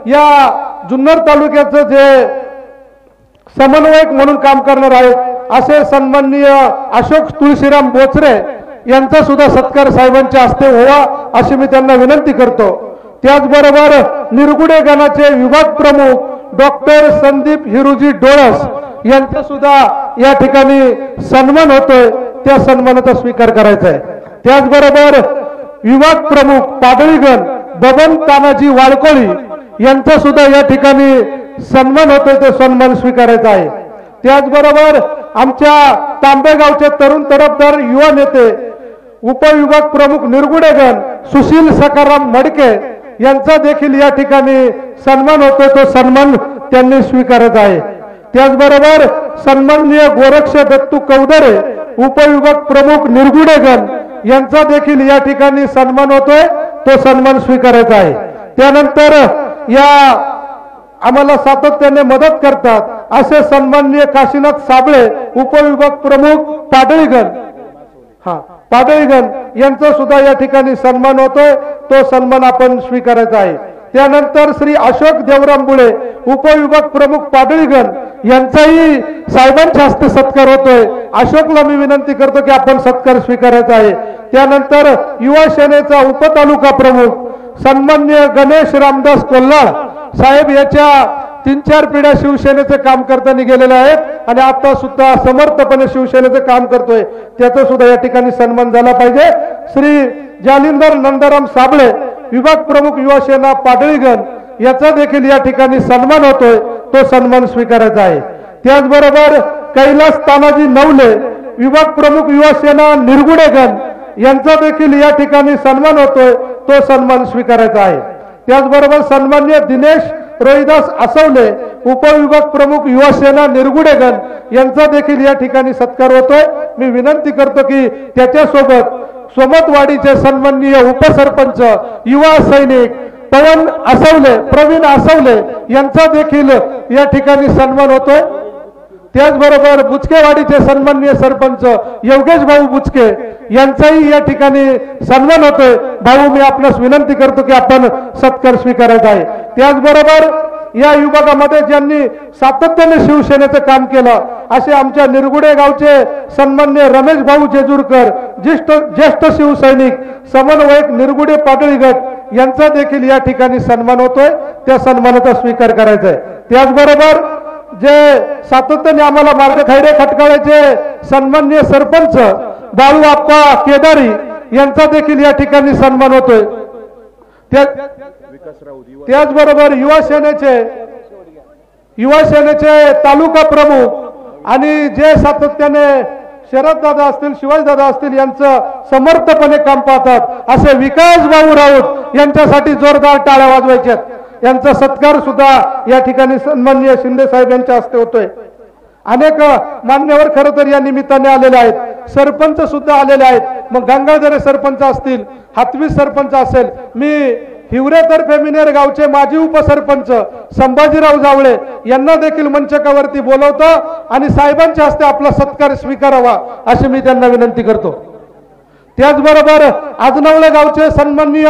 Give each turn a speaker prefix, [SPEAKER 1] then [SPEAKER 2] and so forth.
[SPEAKER 1] या जुन्नर तालुक्याचं जे समन्वयक म्हणून काम करणार आहेत असे सन्माननीय अशोक तुळशीराम बोचरे यांचा सुद्धा सत्कार साहेबांच्या हस्ते व्हावा अशी मी त्यांना विनंती करतो। त्याचबरोबर निरगुडे गणाचे विभाग प्रमुख डॉक्टर संदीप हिरुजी डोळस यांचा सुद्धा या ठिकाणी सन्मान होतोय, त्या सन्मानाचा स्वीकार करायचा आहे। त्याचबरोबर विभाग प्रमुख पाडळीगण बबन तानाजी वाळकोळी यांचा सुद्धा या ठिकाणी सन्मान होतोय, तो सन्मान स्वीकारायचा आहे। त्याचबरोबर आमच्या तांबेगावचे तरुण तडफदार युवा नेते उपविभाग प्रमुख निरगुडेगण सुशील सकाराम मडके यांचा देखील या ठिकाणी सन्मान होतो, तो सन्मान त्यांनी स्वीकारत आहे। त्याचबरोबर सन्माननीय गोरक्ष दत्तू कवदरे उपविभाग प्रमुख निरगुडेगण यांचा देखील या ठिकाणी सन्मान होतोय, तो सन्मान स्वीकारायचा आहे। त्यानंतर या आम्हाला सातत्याने मदत करतात असे सन्माननीय काशीनाथ साबळे उपविभाग प्रमुख पाडळीगण पाडळीगण यांचा सुद्धा या ठिकाणी सन्मान होतोय, तो सन्मान आपण स्वीकारायचा आहे। त्यानंतर श्री अशोक देवराम बुळे उपविभाग प्रमुख पाडळीगण यांचाही साहेबांच्या हस्ते सत्कार होतोय। अशोकला मी विनंती करतो की आपण सत्कार स्वीकारायचा आहे। त्यानंतर युवा सेनेचा उपतालुका प्रमुख सन्माननीय गणेश रामदास कोल्हाळ साहेब याच्या 3-4 पिढ्या शिवसेनेचे काम करताना गेलेले आहेत आणि आता सुद्धा समर्थपणे शिवसेनेचे काम करतोय, त्याचा सुद्धा या ठिकाणी सन्मान झाला पाहिजे। श्री जालिंदर नंदराम साबळे विभाग प्रमुख युवा सेना पाडळीगण याचा देखील या ठिकाणी सन्मान होतोय, तो सन्मान स्वीकारायचा आहे। त्याचबरोबर कैलास तानाजी नवले विभाग प्रमुख युवा सेना निरगुडेगण यांचा देखील या ठिकाणी सन्मान होतोय, तो सन्मान स्वीकारायचा आहे। त्याचबरोबर सन्माननीय दिनेश रोहिदास आसवले उपविभाग प्रमुख युवा सेना निरगुडेगण यांचा देखील या ठिकाणी सत्कार होतोय। मी विनंती करतो की त्याच्यासोबत सोमतवाडीचे सन्माननीय उपसरपंच युवा सैनिक पवन आसवले प्रवीण आसवले यांचा देखील या ठिकाणी सन्मान होतोय। त्याचबरोबर बुचकेवाडीचे सन्माननीय सरपंच योगेश भाऊ बुचके यांचाही या ठिकाणी सन्मान होतोय। भाऊ मी आपणास विनंती करतो की आपण सत्कार स्वीकारायचा आहे। त्याचबरोबर या विभागामध्ये ज्यांनी सातत्याने शिवसेनेचे काम केलं असे आमच्या निरगुडे गावचे सन्माननीय रमेश भाऊ जेजूरकर ज्येष्ठ शिवसैनिक समन्वयक निरगुडे पाडळी गट यांचा देखील या ठिकाणी सन्मान होतोय, त्या सन्मानाचा स्वीकार करायचा आहे। त्याचबरोबर जे सातत्याने आम्हाला मार्ग खैरे खटकाळ्याचे सन्माननीय सरपंच बाळू आप्पा केदारी यांचा देखील या ठिकाणी सन्मान होतोय। त्याचबरोबर युवा सेनेचे तालुका प्रमुख आणि जे सातत्याने शरद दादा असतील शिवाजी दादा असतील यांचं समर्थपणे काम पाहतात असे विकास भाऊ राऊत यांच्यासाठी जोरदार टाळ्या वाजवायच्या। यांचा सत्कार सुद्धा या ठिकाणी सन्माननीय शिंदे साहेब यांच्या हस्ते होतोय। अनेक मान्यवर खरं तर या निमित्ताने आलेले आहेत, सरपंच सुद्धा आलेले आहेत। मग गंगाधरे सरपंच असतील, हातवी सरपंच असेल, मी हिवरेतर्फे मिनेर गावचे माजी उपसरपंच संभाजीराव जावळे यांना देखील मंचकावरती बोलवतो आणि साहेबांच्या हस्ते आपला सत्कार स्वीकारावा अशी मी त्यांना विनंती करतो। त्याचबरोबर आजनवळे गावचे सन्माननीय